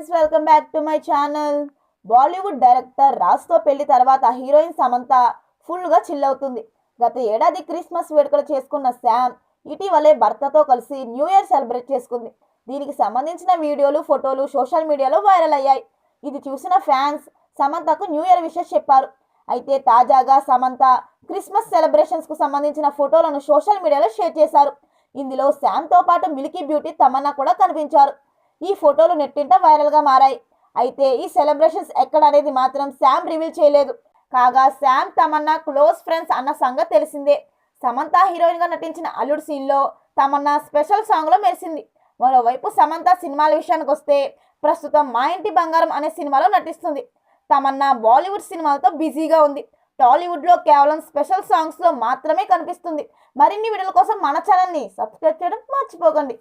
Friends, welcome back to my channel. Bollywood director రాజ్తో పెళ్లి తర్వాత హీరోయిన్ సమంత ఫుల్గా చిల్ అవుతుంది. గత ఏడాది క్రిస్మస్ వేడుకలు చేసుకున్న శామ్ ఇటీవలే భర్తతో కలిసి న్యూ ఇయర్ సెలబ్రేట్ చేసుకుంది. దీనికి సంబంధించిన వీడియోలు, ఫోటోలు సోషల్ మీడియాలో వైరల్ అయ్యాయి. ఇది చూసిన ఫ్యాన్స్ సమంతకు న్యూ ఇయర్ విషెస్ చెప్పారు. అయితే తాజాగా సమంత క్రిస్మస్ సెలబ్రేషన్స్కు సంబంధించిన ఫోటోలను సోషల్ మీడియాలో షేర్ చేశారు. ఇందులో శామ్తో పాటు మిల్కీ బ్యూటీ తమన్నా కూడా కనిపించారు. ఈ ఫోటోలు నెట్టింట వైరల్గా మారాయి. అయితే ఈ సెలబ్రేషన్స్ ఎక్కడ అనేది మాత్రం శామ్ రివీల్ చేయలేదు. కాగా శామ్ తమన్నా క్లోజ్ ఫ్రెండ్స్ అన్న సంగతి తెలిసిందే. సమంత హీరోయిన్గా నటించిన అల్లుడు సీన్లో తమన్నా స్పెషల్ సాంగ్లో మెరిసింది. మరోవైపు సమంత సినిమాల విషయానికి వస్తే ప్రస్తుతం మా ఇంటి బంగారం అనే సినిమాలో నటిస్తుంది. తమన్నా బాలీవుడ్ సినిమాలతో బిజీగా ఉంది. టాలీవుడ్లో కేవలం స్పెషల్ సాంగ్స్లో మాత్రమే కనిపిస్తుంది. మరిన్ని వీడియోల కోసం మన ఛానల్ని సబ్స్క్రైబ్ చేయడం మర్చిపోకండి.